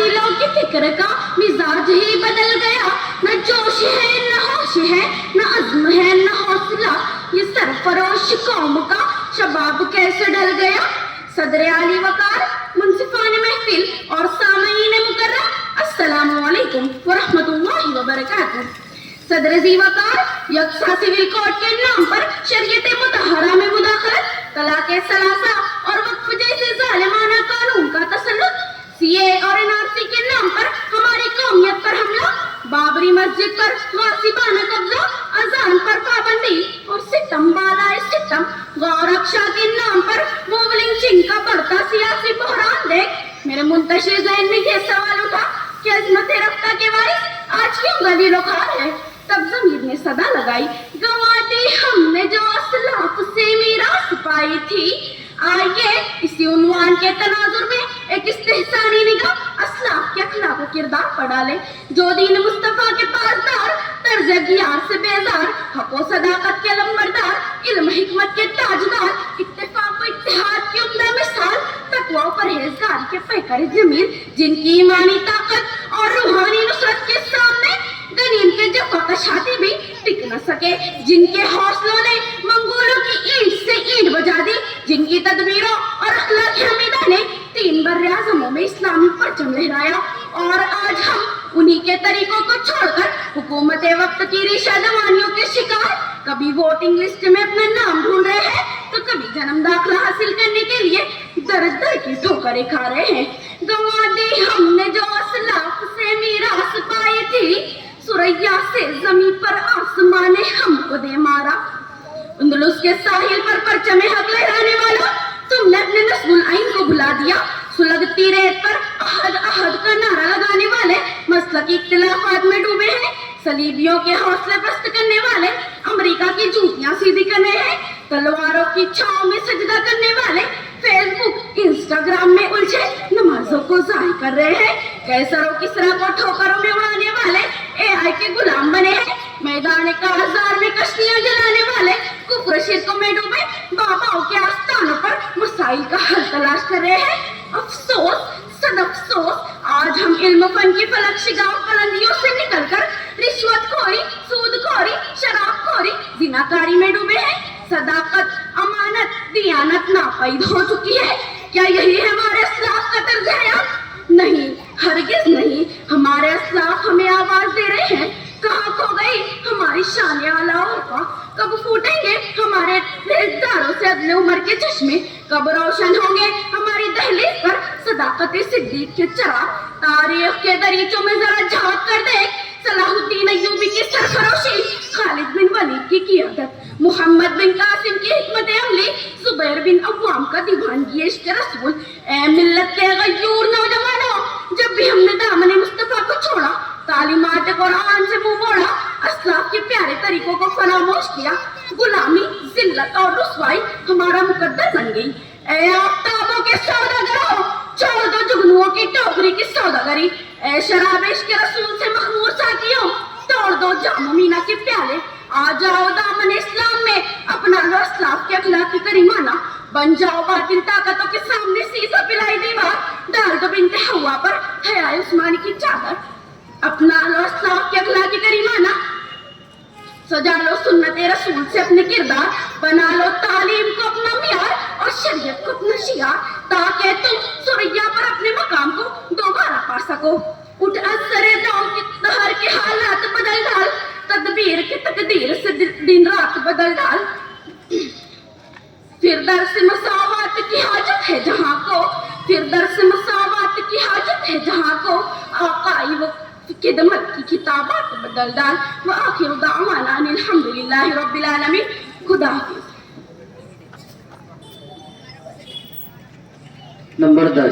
दिलों की फिक्र का मिजाज ही बदल गया। न जोश है न होश है न अज़्म है न हौसला, ये सरफरोश कौम का शबाब कैसे ढल गया। सदर आली वकार, मुंसिफान महफिल और सामईन मुकर्रम, अस्सलामु अलैकुम व रहमतुल्लाहि व बरकातुहू। सदर जी वकार, यकसा सिविल कोड के नाम पर शरीयत मुतहरा में मुदाखलत, तलाक सलासा और वक्फ जैसे जालिमाना कानून का तसल्लुत, सीए और एनआरसी के नाम पर हमारी कौमियत पर हमला, बाबरी मस्जिद पर गासिबाना कब्जा, अजान पर पाबंदी और सितम बालाए सितम, गौरक्षा के नाम पर मोब लिंचिंग का बढ़ता सियासी बहरान देख मेरे मुंतशिर ज़हन में ये सवाल उठा कि अजमत रफ्ता के वारिस आज क्यों गलीलो खार है। तब ज़मीर ने सदा लगाई, गंवा दी हमने जो असलाफ से मीरास पाई थी। आइए इसी उन्वान के तनाजुर में एक इस्तेहसानी निगाह असलाफ के अखलाक व किरदार पर डाले, जो दीन मुस्तफा के पासदार, तर्ज गियार से बेजार, हक व सदाकत के लंबरदार, इल्म हिकमत के ताजदार, इत्तेफाक व इत्तेहाद की उम्दा मिसाल, तकवा व परहेजगार के पैकर जमील, जिनकी ईमानी ताकत और रूहानी नुसरत के सामने गनीम के जफा का छाती भी टिक न सके, जिनके हौसलों ने मंगोलों की ईंट से ईंट बजा दी, जिनकी तदबीरों और अखलाक हमीदा ने तीन बर्र-ए-आज़मों में इस्लामी परचम लहराया। और आज हम उन्हीं के तरीकों को छोड़कर हुकूमत वक्त की रिशा दवानियों के शिकार, कभी वोटिंग लिस्ट में अपना नाम ढूंढ रहे हैं तो कभी जन्म दाखिला हासिल करने के लिए दर दर की ठोकरें खा रहे हैं। गंवा दी हमने जो असलाफ से मीरास पाई थी, सुरैया से जमीन पर आसमान ने हमको दे मारा। अंदलुस के साहिल पर परचमे हक लहराने वाला, तुमने अपने नस्बुल आइन को भुला दिया। सुलगती रेत पर अहद अहद का नारा लगाने वाले मसलकी इख्तिलाफात में डूबे हैं। सलीबियों के हौसले पस्त करने वाले अमेरिका की जूतियां सीधी करने हैं। तलवारों की छांव में सजदा करने वाले फेसबुक इंस्टाग्राम में उलझे नमाजों को जाहिर कर रहे हैं। कैसरों किसरा को ठोकरों में उड़ाने वाले एआई के गुलाम बने हैं। मैदान काज़ार में कश्तियां जलाने वाले कुफ्र शिर्क में डूबे बाबाओं के आस्थानों पर मसाइल का हल तलाश कर रहे हैं। अफसोस सद अफसोस, आज हम इल्म फन की फलक शिगाव बुलंदियों से निकलकर रिश्वतखोरी, सूदखोरी, शराबखोरी, जिनाकारी में डूबे हैं। सदाकत, अमानत, दियानत नापैद हो चुकी है। क्या यही हमारे असलाफ का तर्ज हयात? नहीं, हरगिज नहीं। हमारे असलाफ हमें आवाज दे रहे हैं, कहाँ खो गई हमारी शान आला औरफा? कब फूटेंगे हमारे रेज़दारों से अदले उमर के चश्मे? कब रोशन होंगे हमारी दहलीज पर सदाकत सिद्दीक के चिराग? तारीख के दरीचों में जरा झांक कर देख, सलाहुद्दीन अय्यूबी की सरफरोशी, खालिद बिन वलीद की क़ियादत, मोहम्मद बिन कासिम की हिकमत अमली, जुबैर बिन अव्वाम का दीवानगी इश्क रसूल। ए मिल्लत के गयूर नौजवानों, जब भी हमने दामन मुस्तफा को छोड़ा, तालीमात कुरान से मुंह मोड़ा, असलाफ के प्यारे तरीकों को फरामोश किया, गुलामी, जिल्लत और रुसवाई हमारा मुकद्दर बन गई। ए आफ्ताबों के सौदागरों, छोड़ दो जुगनुओं की टोकरी की सौदागरी। ए शराब इश्क रसूल से मखमूर साकियों, तोड़ दो जाम मीना के प्याले। आ जाओ दामन इस्लाम में, अपना लो असलाफ के अखलाक की करीमाना। बन जाओ बातिल ताकतों के सामने सीसा पिलाई दीवार, डाल दो बिन्ते हवा पर हयाए उस्मानी की चादर। अपना लो असलाफ के अखलाक की करीमाना, सजा लो सुन्नते रसूल से अपने किरदार, बना लो तालीम को अपना मियार और शरीयत को अपना शियार, ताकि तुम सुरैया पर अपने मकाम को दोबारा पा सको। उठ असरे दाम के दहर के हालात बदल डाल, तदबीर की तकदीर से दिन रात बदल डाल। फिर दर से मसावात की हाजत है जहाँ को, फिर दर से मसावात की हाजत है जहाँ को, आकाई वो खिदमत की किताबात बदल डाल। व आखिर दावाना अनिल हम्दुलिल्लाहि रब्बिल आलमीन। खुदा हाफिज़। नंबर 10।